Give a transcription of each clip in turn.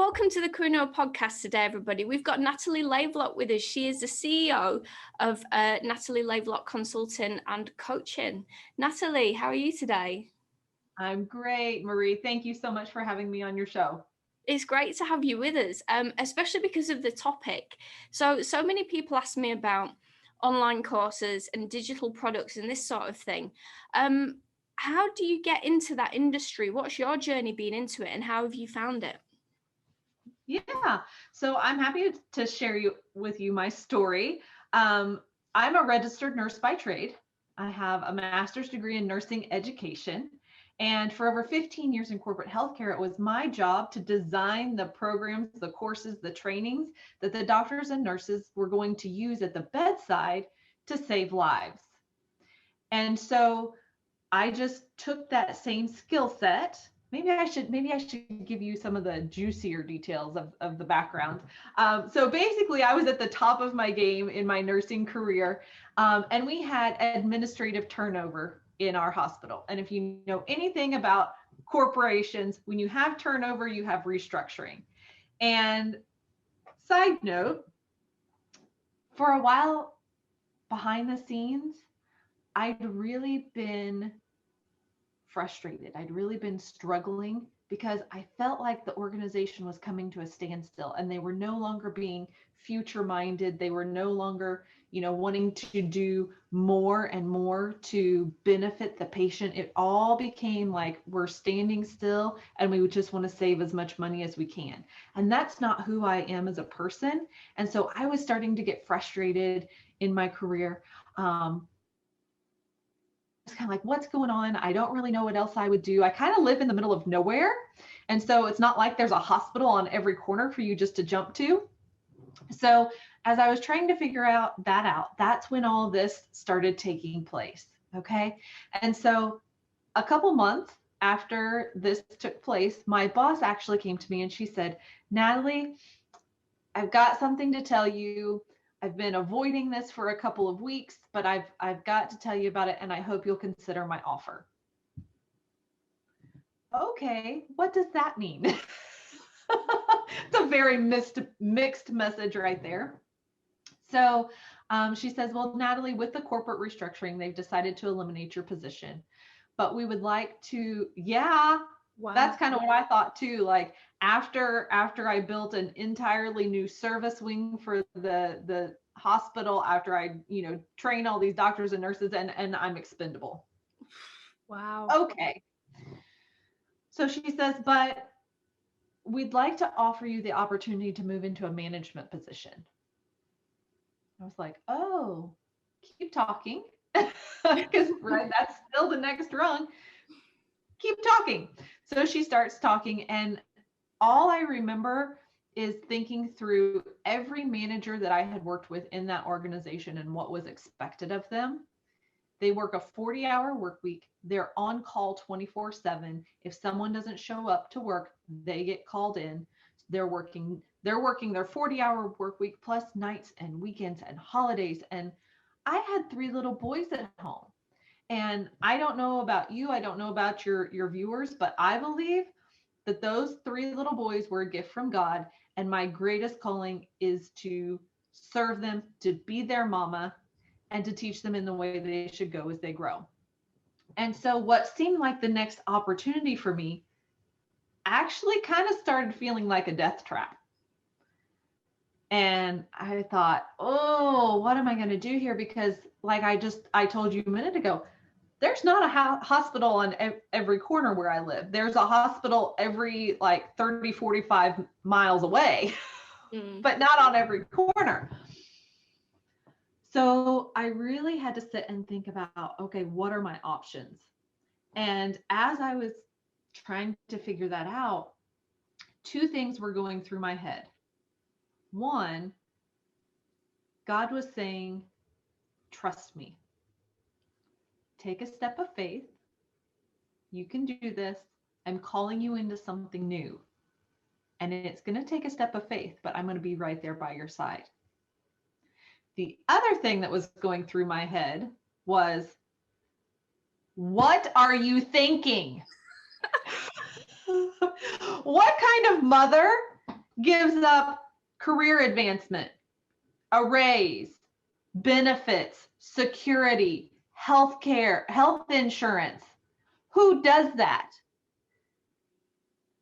welcome to the Career podcast today, everybody. We've got Natalie Lavelock with us. She is the CEO of Natalie Lavelock Consulting and Coaching. Natalie, how are you today? I'm great, Marie. Thank you so much for having me on your show. It's great to have you with us, especially because of the topic. So many people ask me about online courses and digital products and this sort of thing. How do you get into that industry? What's your journey been into it, and how have you found it? Yeah, so I'm happy to share with you my story. I'm a registered nurse by trade. I have a master's degree in nursing education. And for over 15 years in corporate healthcare, it was my job to design the programs, the courses, the trainings that the doctors and nurses were going to use at the bedside to save lives. And so I just took that same skill set. Maybe I should give you some of the juicier details of the background. So basically, I was at the top of my game in my nursing career, and we had administrative turnover in our hospital. And if you know anything about corporations, when you have turnover, you have restructuring. And side note, for a while behind the scenes, I'd really been frustrated. I'd really been struggling because I felt like the organization was coming to a standstill and they were no longer being future minded. They were no longer, wanting to do more and more to benefit the patient. It all became like we're standing still and we would just want to save as much money as we can. And that's not who I am as a person. And so I was starting to get frustrated in my career. It's kind of like, what's going on? I don't really know what else I would do. I kind of live in the middle of nowhere. And so it's not like there's a hospital on every corner for you just to jump to. So as I was trying to figure out, that's when all this started taking place. Okay. And so a couple months after this took place, my boss actually came to me and she said, Natalie, I've got something to tell you. I've been avoiding this for a couple of weeks, but I've got to tell you about it, and I hope you'll consider my offer. Okay, what does that mean? It's a very mixed message right there. So she says, well, Natalie, with the corporate restructuring, they've decided to eliminate your position, but we would like to, wow. That's kind of what I thought too. Like after I built an entirely new service wing for the hospital, after I, train all these doctors and nurses and I'm expendable. Wow. Okay. So she says, but we'd like to offer you the opportunity to move into a management position. I was like, oh, keep talking. Because right, that's still the next rung. Keep talking. So she starts talking, and all I remember is thinking through every manager that I had worked with in that organization and what was expected of them. They work a 40-hour work week. They're on call 24/7. If someone doesn't show up to work, they get called in. They're working their 40-hour work week plus nights and weekends and holidays. And I had 3 little boys at home. And I don't know about you, I don't know about your viewers, but I believe that those 3 little boys were a gift from God. And my greatest calling is to serve them, to be their mama, and to teach them in the way they should go as they grow. And so what seemed like the next opportunity for me actually kind of started feeling like a death trap. And I thought, oh, what am I going to do here? Because like I told you a minute ago, there's not a hospital on every corner where I live. There's a hospital every like 30, 45 miles away, but not on every corner. So I really had to sit and think about, okay, what are my options? And as I was trying to figure that out, 2 things were going through my head. One, God was saying, trust me. Take a step of faith. You can do this. I'm calling you into something new. And it's going to take a step of faith, but I'm going to be right there by your side. The other thing that was going through my head was, what are you thinking? What kind of mother gives up career advancement, a raise, benefits, security, health care, health insurance. Who does that?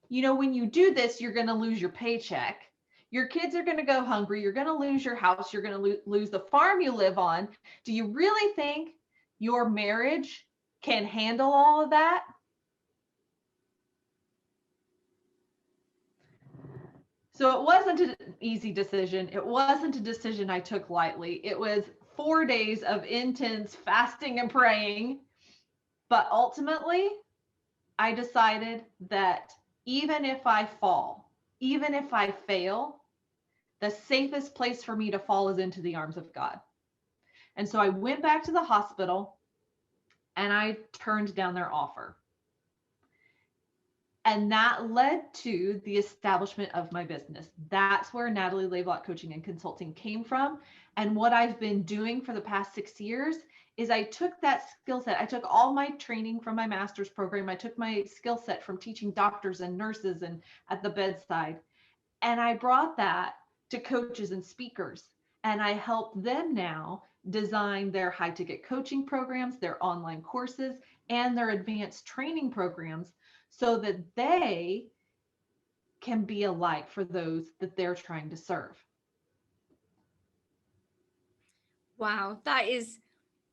You know, when you do this, you're going to lose your paycheck. Your kids are going to go hungry. You're going to lose your house. You're going to lose the farm you live on. Do you really think your marriage can handle all of that? So it wasn't an easy decision. It wasn't a decision I took lightly. It was 4 days of intense fasting and praying. But ultimately, I decided that even if I fall, even if I fail, the safest place for me to fall is into the arms of God. And so I went back to the hospital and I turned down their offer. And that led to the establishment of my business. That's where Natalie Lavelock Coaching and Consulting came from. And what I've been doing for the past 6 years is I took that skill set. I took all my training from my master's program. I took my skill set from teaching doctors and nurses and at the bedside. And I brought that to coaches and speakers. And I help them now design their high ticket coaching programs, their online courses, and their advanced training programs so that they can be a light for those that they're trying to serve. Wow, that is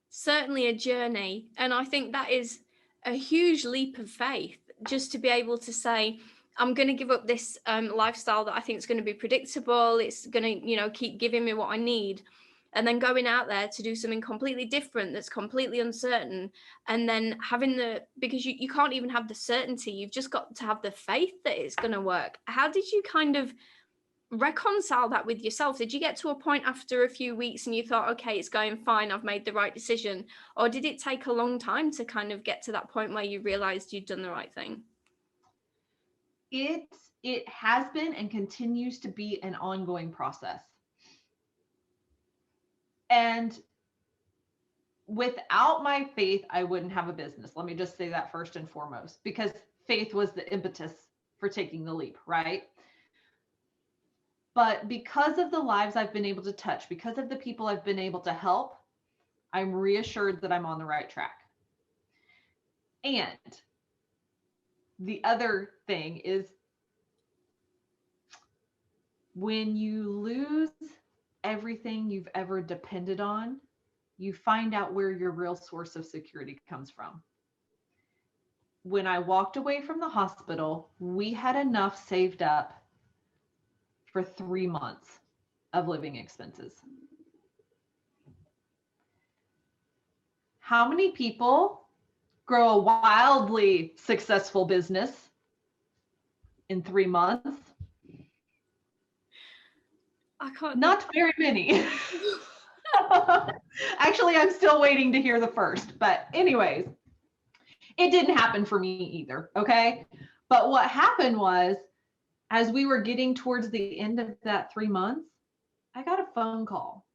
certainly a journey. And I think that is a huge leap of faith, just to be able to say, I'm going to give up this lifestyle that I think is going to be predictable. It's going to, keep giving me what I need. And then going out there to do something completely different that's completely uncertain. And then having because you can't even have the certainty. You've just got to have the faith that it's going to work. How did you kind of reconcile that with yourself? Did you get to a point after a few weeks and you thought, okay, it's going fine, I've made the right decision? Or did it take a long time to kind of get to that point where you realized you'd done the right thing? It has been and continues to be an ongoing process. And without my faith, I wouldn't have a business. Let me just say that first and foremost, because faith was the impetus for taking the leap, right? But because of the lives I've been able to touch, because of the people I've been able to help, I'm reassured that I'm on the right track. And the other thing is, when you lose everything you've ever depended on, you find out where your real source of security comes from. When I walked away from the hospital, we had enough saved up for 3 months of living expenses. How many people grow a wildly successful business in 3 months? Not very many. Actually, I'm still waiting to hear the first. But anyways, it didn't happen for me either. Okay. But what happened was, as we were getting towards the end of that 3 months, I got a phone call.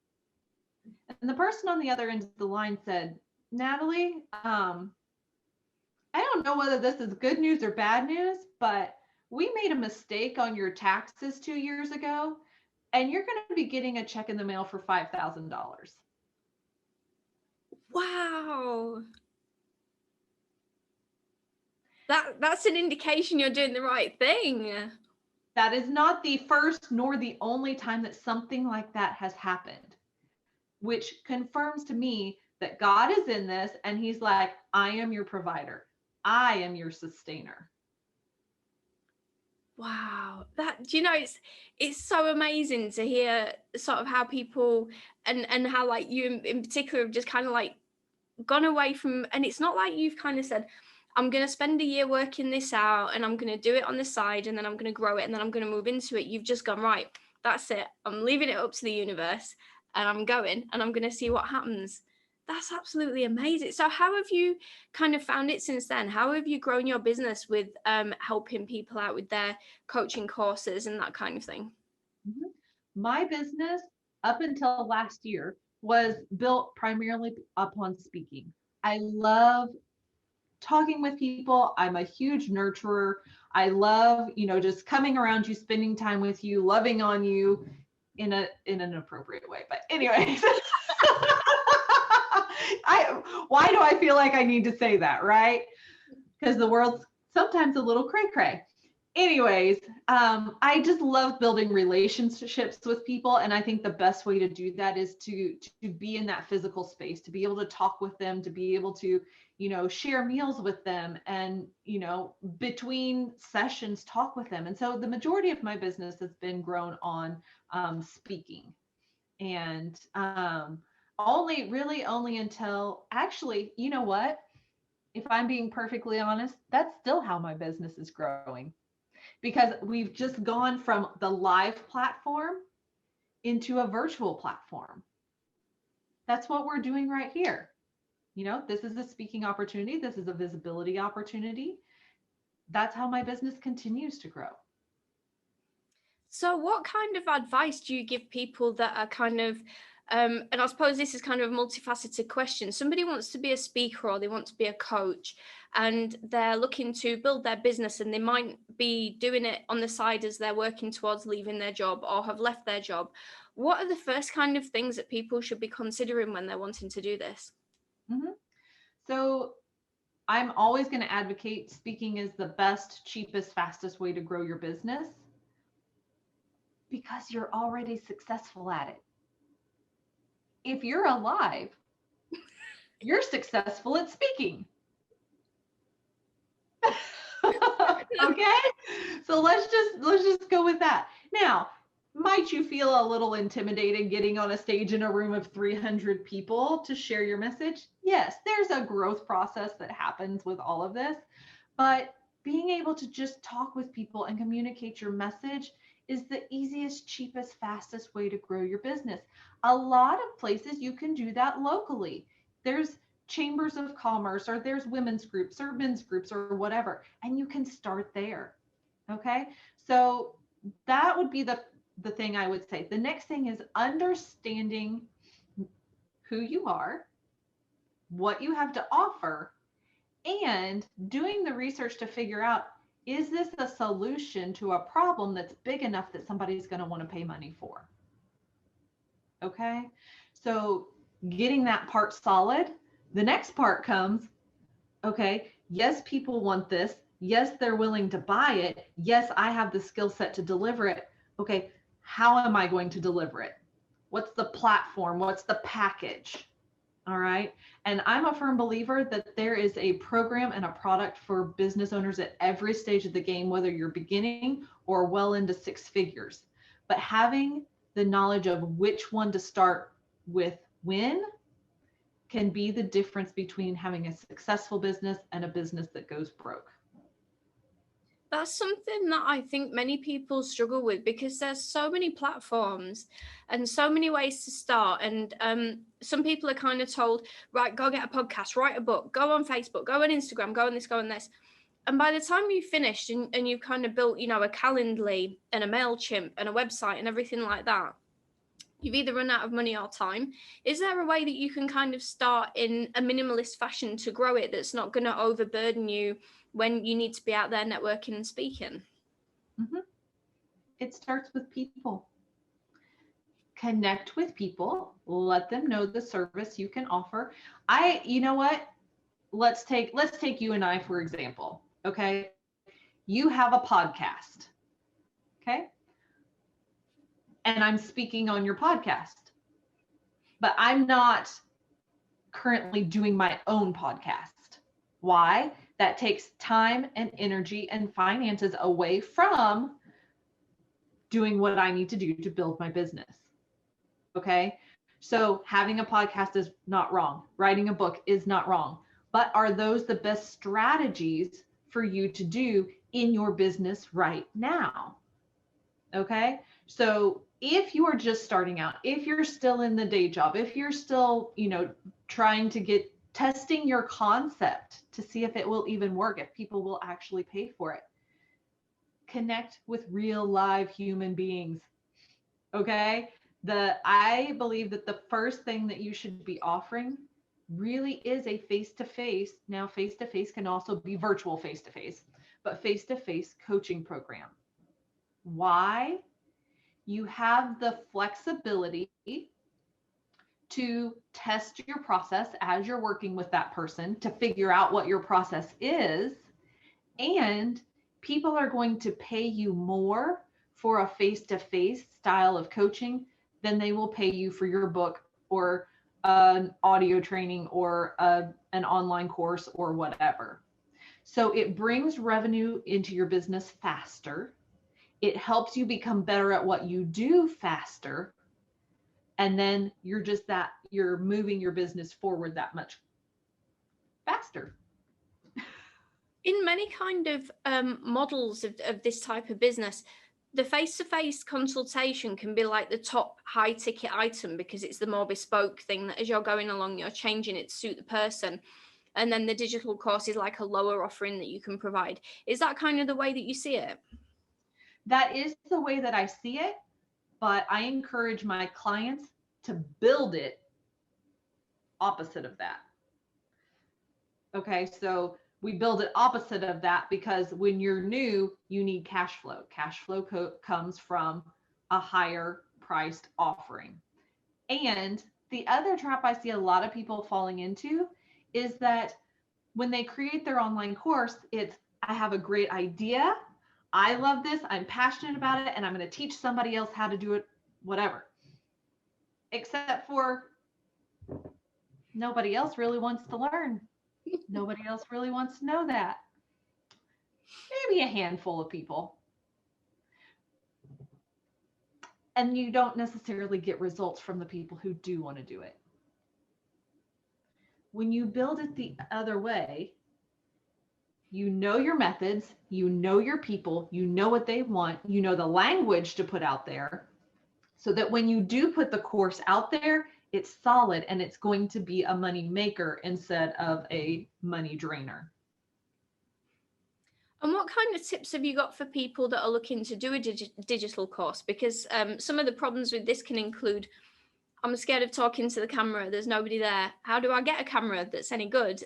And the person on the other end of the line said, Natalie, I don't know whether this is good news or bad news, but we made a mistake on your taxes 2 years ago, and you're going to be getting a check in the mail for $5,000. Wow. That's an indication you're doing the right thing. That is not the first nor the only time that something like that has happened, which confirms to me that God is in this and he's like, I am your provider. I am your sustainer. Wow, it's so amazing to hear sort of how people and how like you in particular have just kind of like gone away from, and it's not like you've kind of said, I'm going to spend a year working this out and I'm going to do it on the side and then I'm going to grow it and then I'm going to move into it. You've just gone, right, that's it. I'm leaving it up to the universe and I'm going and I'm going to see what happens. That's absolutely amazing. So how have you kind of found it since then? How have you grown your business with helping people out with their coaching courses and that kind of thing? Mm-hmm. My business up until last year was built primarily upon speaking. I love talking with people. I'm a huge nurturer. I love, just coming around you, spending time with you, loving on you in an appropriate way. But anyways, why do I feel like I need to say that, right? Because the world's sometimes a little cray cray. Anyways, I just love building relationships with people. And I think the best way to do that is to be in that physical space, to be able to talk with them, to be able to, share meals with them and, between sessions, talk with them. And so the majority of my business has been grown on speaking. And only until actually, you know what? If I'm being perfectly honest, that's still how my business is growing, because we've just gone from the live platform into a virtual platform. That's what we're doing right here. This is a speaking opportunity. This is a visibility opportunity. That's how my business continues to grow. So what kind of advice do you give people that are kind of, and I suppose this is kind of a multifaceted question. Somebody wants to be a speaker or they want to be a coach and they're looking to build their business and they might be doing it on the side as they're working towards leaving their job or have left their job. What are the first kind of things that people should be considering when they're wanting to do this? Mm-hmm. So I'm always going to advocate speaking is the best, cheapest, fastest way to grow your business, because you're already successful at it. If you're alive, you're successful at speaking. Okay? So let's just go with that. Now, might you feel a little intimidated getting on a stage in a room of 300 people to share your message? Yes, there's a growth process that happens with all of this, but being able to just talk with people and communicate your message is the easiest, cheapest, fastest way to grow your business. A lot of places you can do that locally. There's chambers of commerce, or there's women's groups or men's groups or whatever, and you can start there. Okay, so that would be the thing I would say. The next thing is understanding who you are, what you have to offer, and doing the research to figure out, is this a solution to a problem that's big enough that somebody's going to want to pay money for? Okay, so getting that part solid. The next part comes, okay, yes, people want this. Yes, they're willing to buy it. Yes, I have the skill set to deliver it. Okay, how am I going to deliver it? What's the platform? What's the package? All right. And I'm a firm believer that there is a program and a product for business owners at every stage of the game, whether you're beginning or well into six figures. But having the knowledge of which one to start with when can be the difference between having a successful business and a business that goes broke. That's something that I think many people struggle with, because there's so many platforms and so many ways to start. And some people are kind of told, right, go get a podcast, write a book, go on Facebook, go on Instagram, go on this, go on this. And by the time you've finished and you've kind of built, a Calendly and a MailChimp and a website and everything like that, you've either run out of money or time. Is there a way that you can kind of start in a minimalist fashion to grow it that's not going to overburden you when you need to be out there networking and speaking? Mm-hmm. It starts with people. Connect with people, let them know the service you can offer. You know what? Let's take you and I, for example. Okay. You have a podcast. Okay. And I'm speaking on your podcast, but I'm not currently doing my own podcast. Why? That takes time and energy and finances away from doing what I need to do to build my business. Okay. So having a podcast is not wrong. Writing a book is not wrong. But are those the best strategies for you to do in your business right now? Okay. So if you are just starting out, if you're still in the day job, if you're still, trying to testing your concept to see if it will even work, if people will actually pay for it, connect with real live human beings. Okay. I believe that the first thing that you should be offering really is a face-to-face. Now, face-to-face can also be virtual face-to-face, but face-to-face coaching program. Why? You have the flexibility to test your process as you're working with that person to figure out what your process is. And people are going to pay you more for a face-to-face style of coaching than they will pay you for your book or an audio training or an online course or whatever. So it brings revenue into your business faster. It helps you become better at what you do faster. And then you're moving your business forward that much faster. In many kind of models of this type of business, the face-to-face consultation can be like the top high ticket item because it's the more bespoke thing that as you're going along, you're changing it to suit the person. And then the digital course is like a lower offering that you can provide. Is that kind of the way that you see it? That is the way that I see it, but I encourage my clients to build it opposite of that. Okay, so we build it opposite of that because when you're new, you need cash flow. Cash flow comes from a higher priced offering. And the other trap I see a lot of people falling into is that when they create their online course, it's, I have a great idea. I love this. I'm passionate about it. And I'm going to teach somebody else how to do it, whatever. Except for nobody else really wants to learn. Nobody else really wants to know that. Maybe a handful of people. And you don't necessarily get results from the people who do want to do it. When you build it the other way, you know your methods, you know your people, you know what they want, you know the language to put out there, so that when you do put the course out there, it's solid and it's going to be a money maker instead of a money drainer. And what kind of tips have you got for people that are looking to do a digital course? Because some of the problems with this can include, I'm scared of talking to the camera. There's nobody there. How do I get a camera that's any good?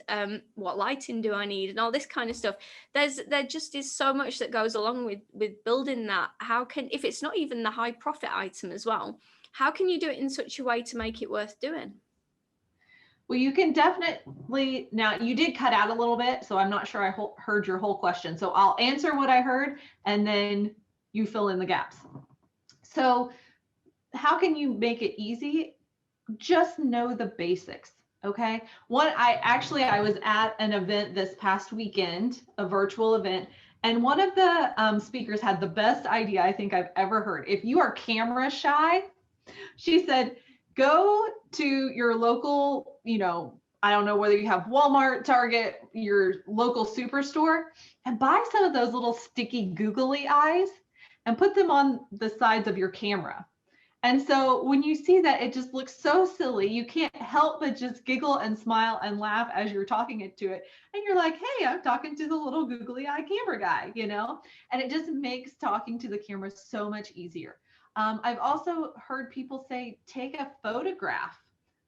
What lighting do I need? And all this kind of stuff. There just is so much that goes along with building that. How can, if it's not even the high profit item as well, how can you do it in such a way to make it worth doing? Well, you can definitely, now you did cut out a little bit, so I'm not sure I heard your whole question. So I'll answer what I heard and then you fill in the gaps. So how can you make it easy? Just know the basics. Okay. I was at an event this past weekend, a virtual event, and one of the speakers had the best idea I think I've ever heard. If you are camera shy, she said, go to your local, I don't know whether you have Walmart, Target, your local superstore, and buy some of those little sticky googly eyes and put them on the sides of your camera. And so when you see that, it just looks so silly. You can't help but just giggle and smile and laugh as you're talking to it. And you're like, hey, I'm talking to the little googly eye camera guy, and it just makes talking to the camera so much easier. I've also heard people say, take a photograph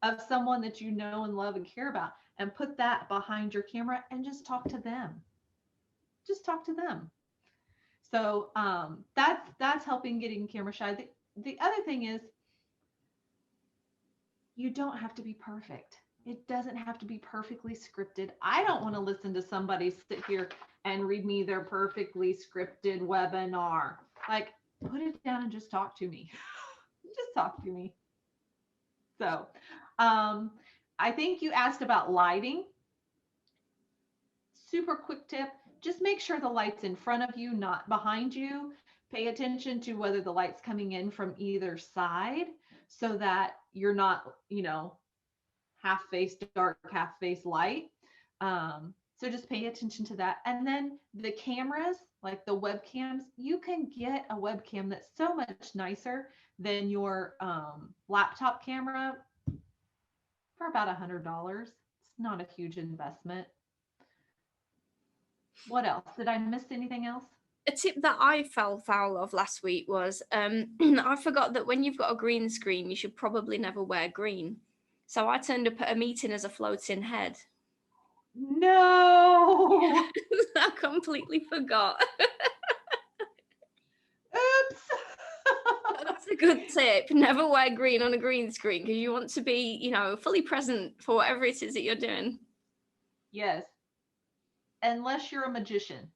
of someone that you know and love and care about and put that behind your camera and just talk to them. Just talk to them. So that's helping getting camera shy. The other thing is, you don't have to be perfect. It doesn't have to be perfectly scripted. I don't want to listen to somebody sit here and read me their perfectly scripted webinar. Like, put it down and just talk to me. Just talk to me. So I think you asked about lighting. Super quick tip, just make sure the light's in front of you, not behind you. Pay attention to whether the light's coming in from either side so that you're not, half face dark, half face light. So just pay attention to that. And then the cameras, like the webcams, you can get a webcam that's so much nicer than your laptop camera for about $100. It's not a huge investment. What else? Did I miss anything else? A tip that I fell foul of last week was I forgot that when you've got a green screen, you should probably never wear green. So I turned up at a meeting as a floating head. No. I completely forgot. Oops. That's a good tip. Never wear green on a green screen, because you want to be, you know, fully present for whatever it is that you're doing. Yes. Unless you're a magician.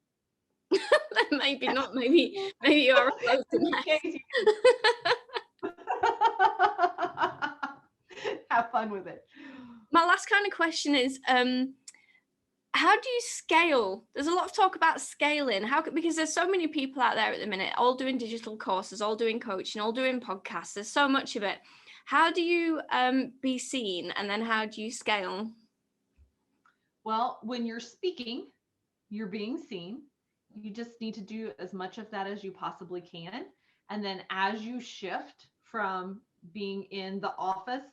Maybe not. Maybe you're a floating head. Have fun with it. My last kind of question is, how do you scale? There's a lot of talk about scaling. Because there's so many people out there at the minute, all doing digital courses, all doing coaching, all doing podcasts. There's so much of it. How do you be seen, and then how do you scale? Well, when you're speaking, you're being seen. You just need to do as much of that as you possibly can. And then as you shift from being in the office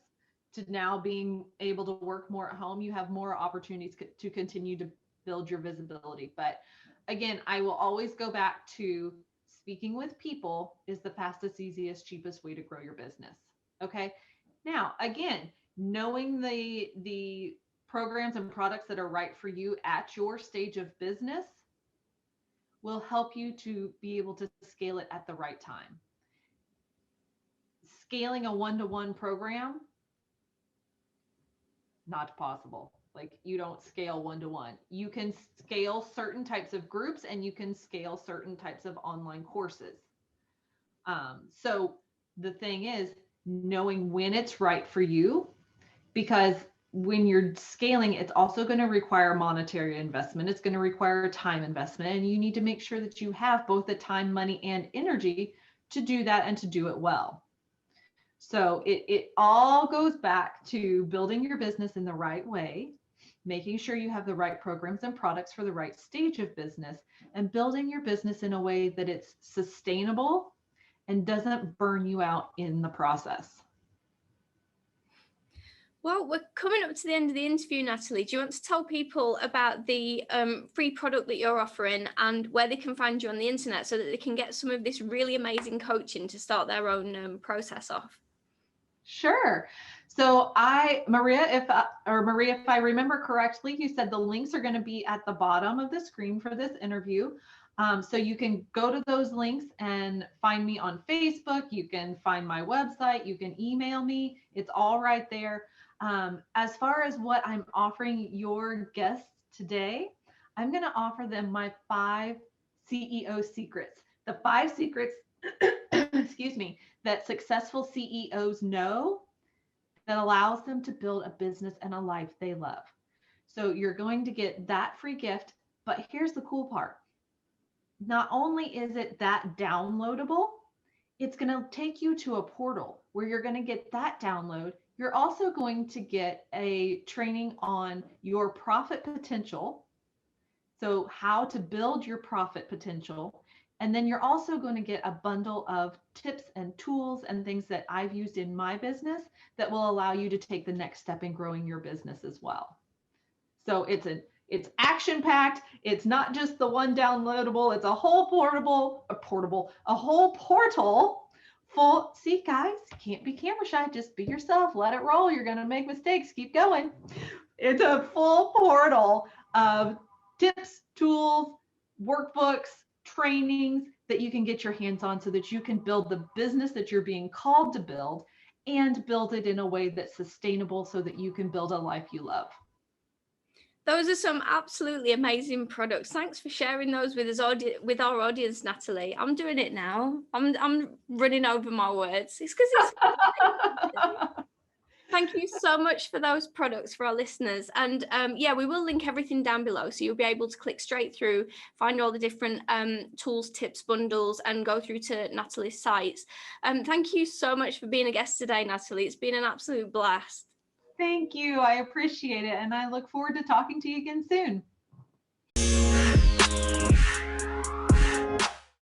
to now being able to work more at home, you have more opportunities to continue to build your visibility. But again, I will always go back to speaking with people is the fastest, easiest, cheapest way to grow your business. Okay. Now, again, knowing the programs and products that are right for you at your stage of business will help you to be able to scale it at the right time. Scaling a one-to-one program, not possible. Like, you don't scale one-to-one. You can scale certain types of groups, and you can scale certain types of online courses. So the thing is knowing when it's right for you, because when you're scaling, it's also going to require monetary investment. It's going to require time investment, and you need to make sure that you have both the time, money, and energy to do that and to do it well. So it all goes back to building your business in the right way, making sure you have the right programs and products for the right stage of business, and building your business in a way that it's sustainable and doesn't burn you out in the process. Well, we're coming up to the end of the interview, Natalie. Do you want to tell people about the free product that you're offering and where they can find you on the internet so that they can get some of this really amazing coaching to start their own process off? Sure. So Maria, if I remember correctly, you said the links are going to be at the bottom of the screen for this interview. So you can go to those links and find me on Facebook. You can find my website. You can email me. It's all right there. As far as what I'm offering your guests today, I'm going to offer them my 5 CEO secrets. The 5 secrets, excuse me, that successful CEOs know that allows them to build a business and a life they love. So you're going to get that free gift, but here's the cool part. Not only is it that downloadable, it's going to take you to a portal where you're going to get that download. You're also going to get a training on your profit potential. So how to build your profit potential. And then you're also going to get a bundle of tips and tools and things that I've used in my business that will allow you to take the next step in growing your business as well. So it's action-packed. It's not just the one downloadable. It's a whole a whole portal full. See, guys, can't be camera shy. Just be yourself. Let it roll. You're going to make mistakes. Keep going. It's a full portal of tips, tools, workbooks, trainings that you can get your hands on so that you can build the business that you're being called to build and build it in a way that's sustainable so that you can build a life you love. Those are some absolutely amazing products. Thanks for sharing those with us, with our audience, Natalie. I'm doing it now. I'm running over my words. It's because it's Thank you so much for those products for our listeners. And yeah, we will link everything down below. So you'll be able to click straight through, find all the different tools, tips, bundles, and go through to Natalie's sites. Thank you so much for being a guest today, Natalie. It's been an absolute blast. Thank you. I appreciate it. And I look forward to talking to you again soon.